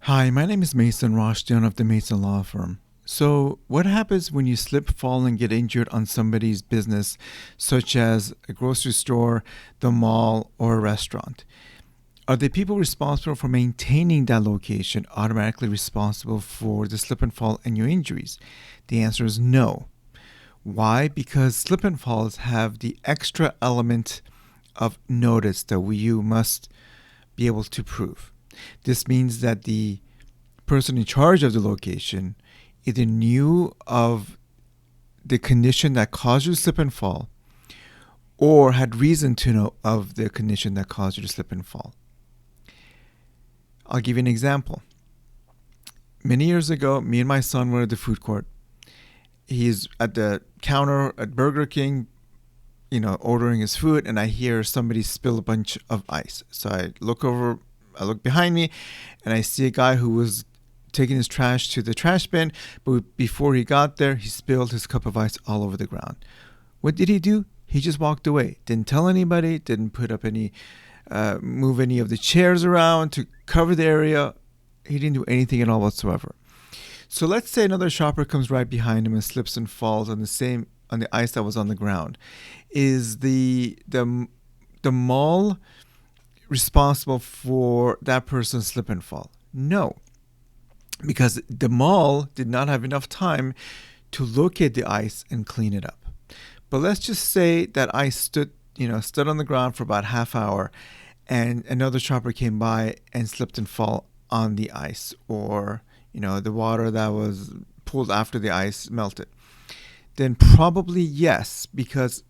Hi, my name is Mason Rashtian of the Mason Law Firm. So, what happens when you slip, fall, and get injured on somebody's business, such as a grocery store, the mall, or a restaurant? Are the people responsible for maintaining that location automatically responsible for the slip and fall and your injuries? The answer is no. Why? Because slip and falls have the extra element of notice that you must be able to prove. This means that the person in charge of the location either knew of the condition that caused you to slip and fall or had reason to know of the condition that caused you to slip and fall. I'll give you an example. Many years ago, me and my son were at the food court. He's at the counter at Burger King, ordering his food, and I hear somebody spill a bunch of ice. So I look behind me, and I see a guy who was taking his trash to the trash bin, but before he got there, he spilled his cup of ice all over the ground. What did he do? He just walked away. Didn't tell anybody, didn't put up move any of the chairs around to cover the area. He didn't do anything at all whatsoever. So let's say another shopper comes right behind him and slips and falls on the ice that was on the ground. Is the mall responsible for that person's slip and fall? No, because the mall did not have enough time to locate the ice and clean it up. But let's just say that ice stood on the ground for about half hour, and another shopper came by and slipped and fell on the ice, or the water that was pulled after the ice melted. Then probably yes, because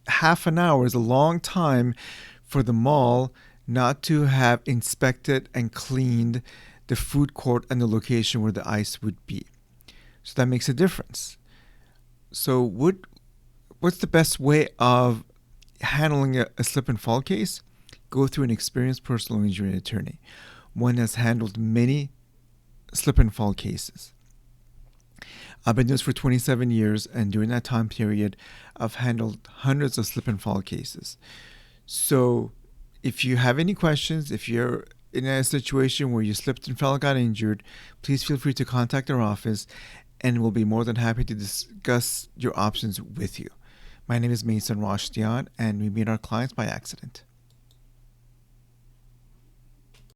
half an hour is a long time for the mall not to have inspected and cleaned the food court and the location where the ice would be. So that makes a difference. So what's the best way of handling a slip and fall case? Go through an experienced personal injury attorney, one that's handled many slip and fall cases. I've been doing this for 27 years, and during that time period, I've handled hundreds of slip and fall cases. So if you have any questions, if you're in a situation where you slipped and fell and got injured, please feel free to contact our office, and we'll be more than happy to discuss your options with you. My name is Mason Rashtian, and we meet our clients by accident.